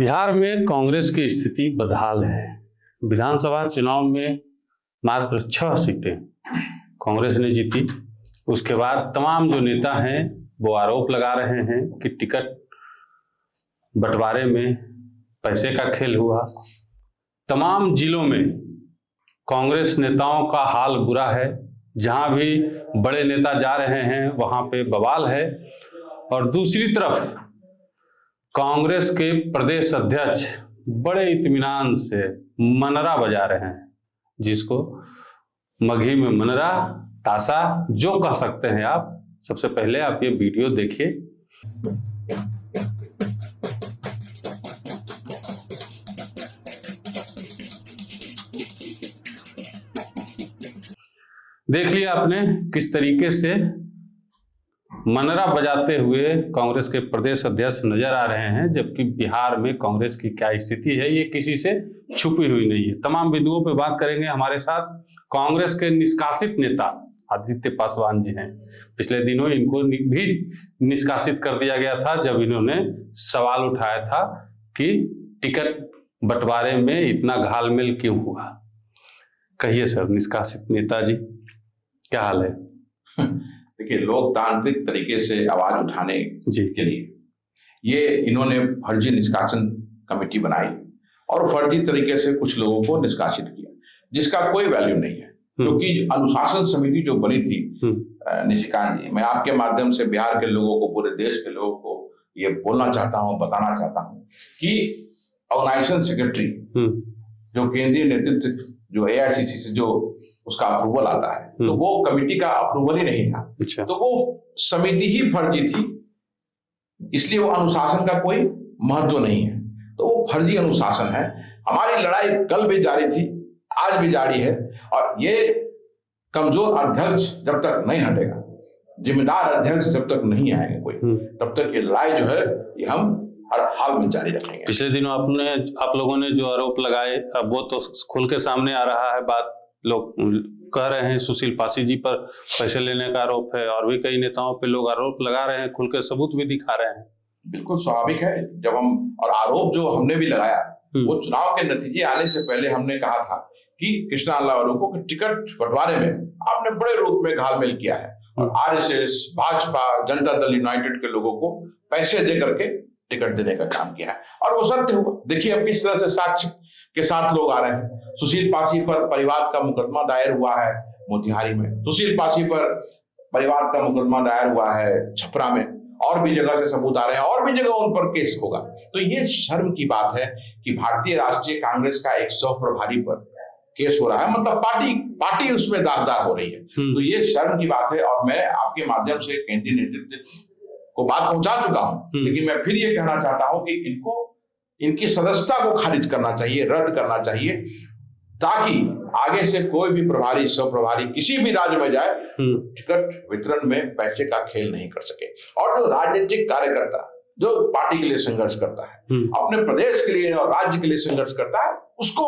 बिहार में कांग्रेस की स्थिति बदहाल है। विधानसभा चुनाव में मात्र 6 सीटें कांग्रेस ने जीती। उसके बाद तमाम जो नेता हैं वो आरोप लगा रहे हैं कि टिकट बंटवारे में पैसे का खेल हुआ। तमाम जिलों में कांग्रेस नेताओं का हाल बुरा है। जहां भी बड़े नेता जा रहे हैं वहां पे बवाल है। और दूसरी तरफ कांग्रेस के प्रदेश अध्यक्ष बड़े इत्मीनान से मनरा बजा रहे हैं, जिसको मगही में मनरा, ताशा जो कह सकते हैं आप। सबसे पहले आप ये वीडियो देखिए। देख लिया आपने किस तरीके से मनरा बजाते हुए कांग्रेस के प्रदेश अध्यक्ष नजर आ रहे हैं, जबकि बिहार में कांग्रेस की क्या स्थिति है ये किसी से छुपी हुई नहीं है। तमाम बिंदुओं पर बात करेंगे। हमारे साथ कांग्रेस के निष्कासित नेता आदित्य पासवान जी हैं। पिछले दिनों इनको भी निष्कासित कर दिया गया था जब इन्होंने सवाल उठाया था कि टिकट बंटवारे में इतना घालमेल क्यों हुआ। कहिए सर, निष्कासित नेताजी क्या हाल है? देखिए, लोकतांत्रिक तरीके से आवाज उठाने के लिए ये इन्होंने फर्जी निष्कासन कमेटी बनाई और फर्जी तरीके से कुछ लोगों को निष्कासित किया, जिसका कोई वैल्यू नहीं है। क्योंकि अनुशासन समिति जो बनी थी, निशिकांत जी, मैं आपके माध्यम से बिहार के लोगों को, पूरे देश के लोगों को ये बोलना चाहता हूँ, बताना चाहता हूँ कि ऑर्गेनाइजेशन सेक्रेटरी जो केंद्रीय नेतृत्व जो AICC से जो उसका अप्रूवल आता है, तो वो कमेटी का अप्रूवल ही नहीं था। अच्छा। तो वो समिति ही फर्जी थी, इसलिए वो अनुशासन का कोई महत्व नहीं है। तो वो फर्जी अनुशासन है। हमारी लड़ाई कल भी जारी थी, आज भी जारी है। और ये कमजोर अध्यक्ष जब तक नहीं हटेगा, जिम्मेदार अध्यक्ष जब तक नहीं आएंगे कोई, तब तक ये लड़ाई जो है ये हम हर हाल में जारी रखेंगे। पिछले दिनों आप लोगों ने जो आरोप लगाए, अब वो तो खुल के सामने आ रहा है बात। लोग कह रहे हैं सुशील पासी जी पर पैसे लेने का आरोप है, और भी कई नेताओं पे लोग आरोप लगा रहे हैं, खुल के सबूत भी दिखा रहे हैं। बिल्कुल स्वाभाविक है। जब हम, और आरोप जो हमने भी लगाया वो चुनाव के नतीजे आने से पहले हमने कहा था कि कृष्णा अल्लावरू को टिकट बंटवारे में आपने बड़े रूप में घालमेल किया है और RSS, भाजपा, जनता दल यूनाइटेड के लोगों को पैसे दे करके टिकट देने का काम किया है। और वो सत्य हुआ। देखिए अब किस तरह से साक्ष्य के साथ लोग आ रहे हैं। सुशील पासी पर परिवार का मुकदमा दायर हुआ है मोतिहारी में, सुशील पासी पर परिवार का मुकदमा दायर हुआ है छपरा में, और भी जगह से सबूत आ रहे हैं, और भी जगह उन पर केस होगा। तो ये शर्म की बात है कि भारतीय राष्ट्रीय कांग्रेस का एक सह प्रभारी पर केस हो रहा है, मतलब पार्टी उसमें दागदार हो रही है। तो ये शर्म की बात है। और मैं आपके माध्यम से केंद्रीय नेतृत्व को बात पहुंचा चुका हूं, लेकिन मैं फिर ये कहना चाहता हूं कि इनकी सदस्यता को खारिज करना चाहिए, रद्द करना चाहिए, ताकि आगे से कोई भी प्रभारी, सह प्रभारी किसी भी राज्य में जाए टिकट वितरण में पैसे का खेल नहीं कर सके। और जो राजनीतिक कार्यकर्ता जो पार्टी के लिए संघर्ष करता है, अपने प्रदेश के लिए और राज्य के लिए संघर्ष करता है, उसको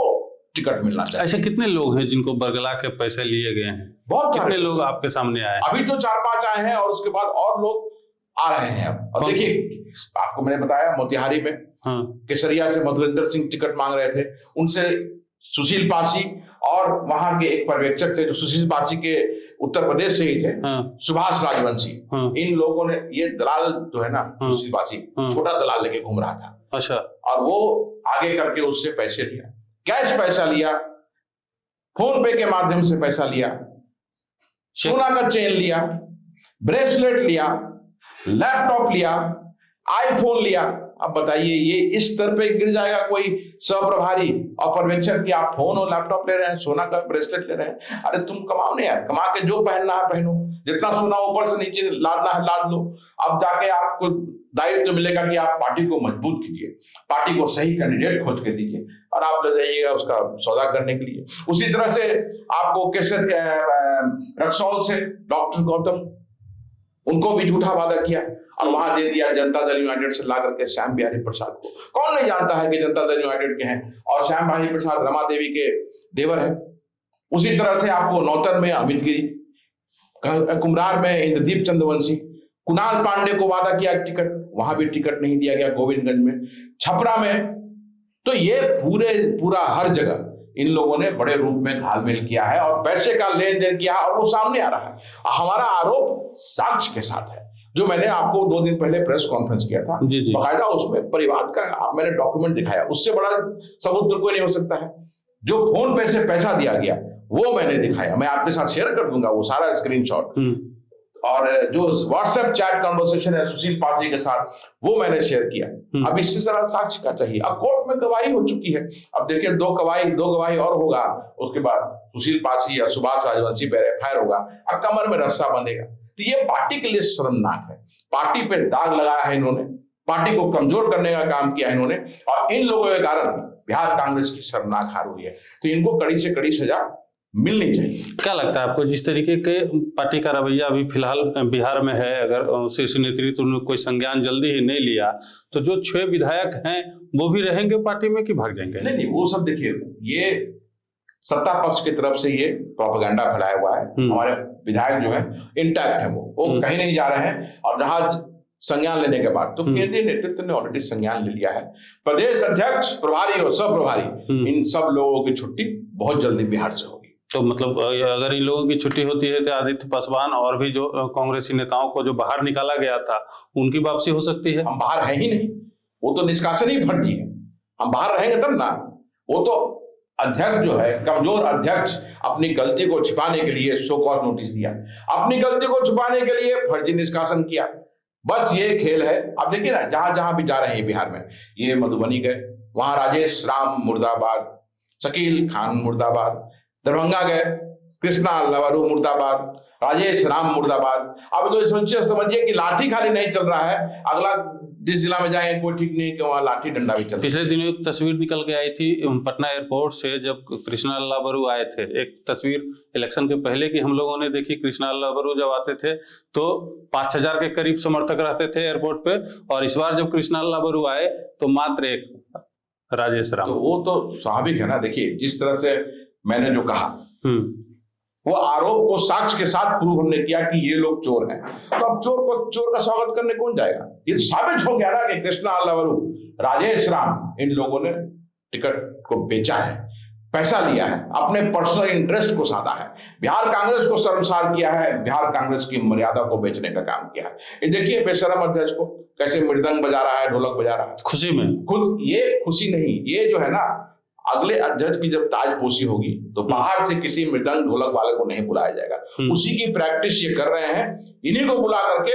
टिकट मिलना चाहिए। ऐसे कितने लोग हैं जिनको बरगला के पैसे लिए गए हैं? बहुत कितने लोग आपके सामने आए? अभी तो 4-5 आए हैं और उसके बाद और लोग आ रहे हैं। और देखिए, आपको मैंने बताया मोतिहारी में केसरिया से मधुरेंद्र सिंह टिकट मांग रहे थे, उनसे सुशील पासी और वहां के एक पर्यवेक्षक थे जो सुशील पासी के उत्तर प्रदेश से ही थे, सुभाष राजवंशी। इन लोगों ने, ये दलाल जो है ना सुशील पासी, छोटा दलाल लेके घूम रहा था। अच्छा। और वो आगे करके उससे पैसे लिया, कैश पैसा लिया, फोन पे के माध्यम से पैसा लिया, सोना का चेन लिया, ब्रेसलेट लिया, लैपटॉप लिया, आईफोन लिया। अब बताइए, ये इस स्तर पे गिर जाएगा कोई सहप्रभारी और पर्यवेक्षक कि आप फोन और लैपटॉप ले रहे हैं, सोना का ब्रेसलेट ले रहे हैं? अरे तुम कमाओ नहीं यार, कमा के जो पहनना है पहनो, जितना सोना ऊपर से नीचे लादना है लाद लो। अब जाके आपको दायित्व मिलेगा कि आप पार्टी को मजबूत कीजिए, पार्टी को सही कैंडिडेट खोज के दीजिए और आप ले जाइएगा उसका सौदा करने के लिए। उसी तरह से आपको रक्सौल से डॉक्टर गौतम, उनको भी झूठा वादा किया और वहां दे दिया जनता दल यूनाइटेड से ला करके श्याम बिहारी प्रसाद को। कौन नहीं जानता है कि जनता दल यूनाइटेड के हैं, और श्याम बिहारी प्रसाद रमा देवी के देवर है। उसी तरह से आपको नौतन में अमित गिरी, कुम्हरार में इंद्रदीप चंद्रवंशी, कुणाल पांडे को वादा किया टिकट, वहां भी टिकट नहीं दिया गया, गोविंदगंज में, छपरा में। तो ये पूरा हर जगह इन लोगों ने बड़े रूप में घालमेल किया है और पैसे का लेन देन किया है, और वो सामने आ रहा है। हमारा आरोप साक्ष्य के साथ है, जो मैंने आपको 2 दिन पहले प्रेस कॉन्फ्रेंस किया था, बाकायदा उसमें परिवार का मैंने डॉक्यूमेंट दिखाया। उससे बड़ा सबूत तो कोई नहीं हो सकता है। जो फोन पे से पैसा दिया गया वो मैंने दिखाया, मैं आपके साथ शेयर कर दूंगा वो सारा स्क्रीनशॉट। और जो व्हाट्सएप चैट कन्वर्सेशन है सुशील पासी के साथ, वो मैंने शेयर किया। अब इससे जरा साक्ष्य का चाहिए। अब कोर्ट में गवाही हो चुकी है, अब देखिए 2 गवाही और होगा, उसके बाद सुशील पासी या सुभाष राजवंशी पर एफआईआर होगा, अब कमर में रस्सा बंधेगा। तो ये पार्टी के लिए शर्मनाक है। पार्टी पे दाग लगाया है इन्होंने, पार्टी को कमजोर करने का काम किया है इन्होंने, और इन लोगों के कारण बिहार कांग्रेस की शर्मनाक हार हुई है। तो इनको कड़ी से कड़ी सजा मिलनी चाहिए। क्या लगता है आपको, जिस तरीके के पार्टी का रवैया अभी फिलहाल बिहार में है, अगर शीर्ष नेतृत्व ने कोई संज्ञान जल्दी ही नहीं लिया तो जो 6 विधायक हैं वो भी रहेंगे पार्टी में कि भाग जाएंगे? नहीं, वो सब देखिए, ये सत्ता पक्ष की तरफ से ये प्रोपेगेंडा फैलाया हुआ है। हमारे विधायक जो है इंटैक्ट है, वो कहीं नहीं जा रहे हैं। और जहां संज्ञान लेने के बाद तो केंद्रीय नेतृत्व ने ऑलरेडी संज्ञान ले लिया है। प्रदेश अध्यक्ष, प्रभारी और सब प्रभारी, इन सब लोगों की छुट्टी बहुत जल्दी बिहार से होगी। तो मतलब अगर इन लोगों की छुट्टी होती है तो आदित्य पासवान और भी जो कांग्रेसी नेताओं को जो बाहर निकाला गया था उनकी वापसी हो सकती है? हम बाहर हैं ही नहीं, वो तो निष्कासन ही फर्जी है। हम बाहर रहेंगे तब ना। वो तो अध्यक्ष जो है, कमजोर अध्यक्ष, अपनी गलती को छिपाने के लिए शो कॉज नोटिस दिया, अपनी गलती को छुपाने के लिए फर्जी निष्कासन किया। बस ये खेल है। अब देखिए ना, जहां जहां भी जा रहे हैं बिहार में, ये मधुबनी गए, वहां राजेश राम मुर्दाबाद, शकील खान मुर्दाबाद, दरभंगा गए, कृष्णा लवारू मुर्दाबाद, राजेश राम मुर्दाबाद। अब तो सोचिए समझिए कि लाठी खाली नहीं चल रहा है, अगला जिस जिला में जाएंगे कोई ठीक नहीं कि वहां लाठी डंडा भी चल रहा है। पिछले दिनों एक तस्वीर निकल के आई थी पटना एयरपोर्ट से, जब कृष्णा लाबरू आए थे। एक तस्वीर इलेक्शन के पहले की हम लोगों ने देखी। कृष्णा लाबरू जब आते थे तो 5,000 के करीब समर्थक रहते थे एयरपोर्ट पे, और इस बार जब कृष्णा लाबरू आए तो मात्र 1 राजेश राम। तो वो तो स्वाभाविक है ना। देखिए, जिस तरह से मैंने जो कहा, वो आरोप को साक्ष्य के साथ प्रूव हमने किया कि ये लोग चोर हैं, तो अब चोर का स्वागत करने कौन जाएगा? ये तो साबित हो गया ना कि कृष्णा लाबरू, राजेश राम, इन लोगों ने टिकट को बेचा है, पैसा लिया है, अपने पर्सनल इंटरेस्ट को साधा है, बिहार कांग्रेस को शर्मसार किया है, बिहार कांग्रेस की मर्यादा को बेचने का काम किया है। ये देखिए बेशरम अध्यक्ष को कैसे मृदंग बजा रहा है, ढोलक बजा रहा है खुशी में। खुद ये खुशी नहीं, ये जो है ना, अगले अध्यक्ष की जब ताजपोशी होगी तो बाहर से किसी मृदंग ढोलक वाले को नहीं बुलाया जाएगा। उसी की प्रैक्टिस ये कर रहे हैं, इन्हीं को बुला करके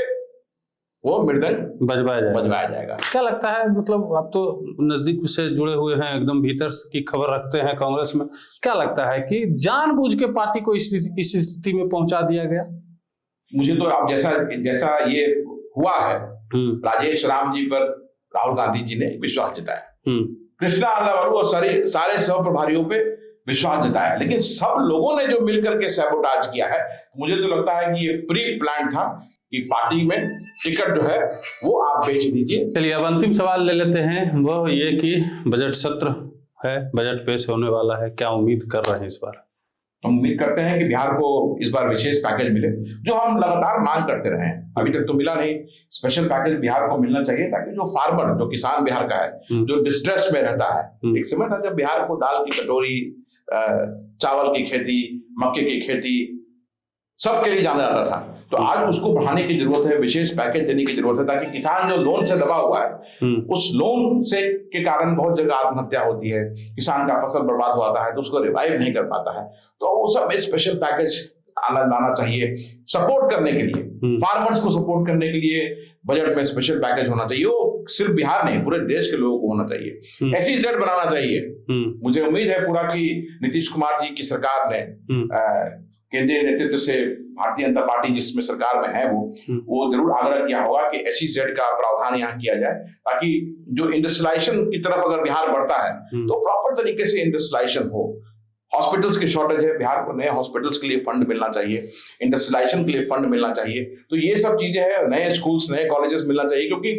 वो मृदंग बजवाया जाएगा। क्या लगता है, मतलब आप तो नजदीक से जुड़े हुए हैं, एकदम भीतर की खबर रखते हैं कांग्रेस में, क्या लगता है कि जानबूझ के पार्टी को इस स्थिति में पहुंचा दिया गया? मुझे तो अब जैसा ये हुआ है, राजेश राम जी पर राहुल गांधी जी ने विश्वास जताया, कृष्णा लाबरू और सारे सह प्रभारियों पे विश्वास जताया, लेकिन सब लोगों ने जो मिलकर के सैबोटाज किया है, मुझे तो लगता है कि ये प्री प्लान था कि पार्टी में टिकट जो है वो आप बेच दीजिए। चलिए अब अंतिम सवाल ले लेते हैं, वो ये कि बजट सत्र है, बजट पेश होने वाला है, क्या उम्मीद कर रहे हैं इस बार? हम उम्मीद करते हैं कि बिहार को इस बार विशेष पैकेज मिले, जो हम लगातार मांग करते रहे हैं, अभी तक तो मिला नहीं। स्पेशल पैकेज बिहार को मिलना चाहिए, ताकि जो फार्मर, जो किसान बिहार का है, जो डिस्ट्रेस में रहता है, एक समय था जब बिहार को दाल की कटोरी, चावल की खेती, मक्के की खेती सबके लिए जाना जाता था, तो आज उसको बढ़ाने की जरूरत है, विशेष पैकेज देने की जरूरत है, ताकि किसान जो लोन से दबा हुआ है, उस लोन से के कारण बहुत जगह आत्महत्या होती है, किसान का फसल बर्बाद होता है तो उसको रिवाइव नहीं कर पाता है, तो वो सब स्पेशल पैकेज लाना चाहिए सपोर्ट करने के लिए, फार्मर्स को सपोर्ट करने के लिए बजट में स्पेशल पैकेज होना चाहिए। वो सिर्फ बिहार नहीं, पूरे देश के लोगों को होना चाहिए, SEZ बनाना चाहिए। मुझे उम्मीद है पूरा कि नीतीश कुमार जी की सरकार ने केंद्रीय नेतृत्व से, भारतीय जनता पार्टी जिसमें सरकार में है वो जरूर आग्रह किया होगा कि SEZ का प्रावधान यहाँ किया जाए, ताकि जो इंडस्ट्रियलाइजेशन की तरफ अगर बिहार बढ़ता है तो प्रॉपर तरीके से इंडस्ट्रियलाइजेशन हो। हॉस्पिटल्स की शॉर्टेज है, बिहार को नए हॉस्पिटल्स के लिए फंड मिलना चाहिए, इंडस्ट्रियलाइजेशन के लिए फंड मिलना चाहिए, तो ये सब चीजें हैं, नए स्कूल्स, नए कॉलेजेस मिलना चाहिए, क्योंकि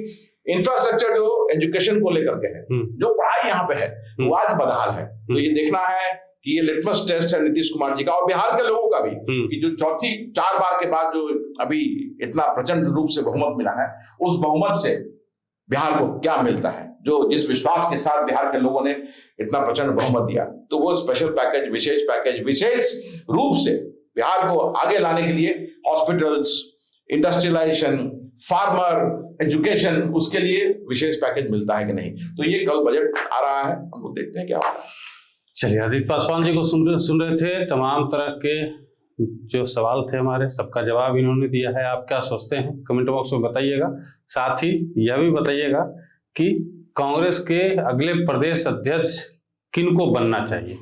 इंफ्रास्ट्रक्चर जो एजुकेशन को लेकर के है, जो पढ़ाई यहाँ पे है वो आज बदहाल है। तो ये देखना है कि ये लिटमस टेस्ट है नीतीश कुमार जी का और बिहार के लोगों का भी, कि जो 4 बार के बाद जो अभी इतना प्रचंड रूप से बहुमत मिला है, उस बहुमत से बिहार को क्या मिलता है, जो जिस विश्वास के साथ बिहार के लोगों ने इतना प्रचंड बहुमत दिया, तो वो स्पेशल पैकेज, विशेष रूप से बिहार को आगे लाने के लिए हॉस्पिटल्स, इंडस्ट्रियलाइजेशन, फार्मर, एजुकेशन, उसके लिए विशेष पैकेज मिलता है कि नहीं। तो ये कल बजट आ रहा है, हम लोग देखते हैं क्या होता है। चलिए, आदित्य पासवान जी को सुन रहे थे। तमाम तरह के जो सवाल थे हमारे, सबका जवाब इन्होंने दिया है। आप क्या सोचते हैं कमेंट बॉक्स में बताइएगा। साथ ही यह भी बताइएगा कि कांग्रेस के अगले प्रदेश अध्यक्ष किनको बनना चाहिए।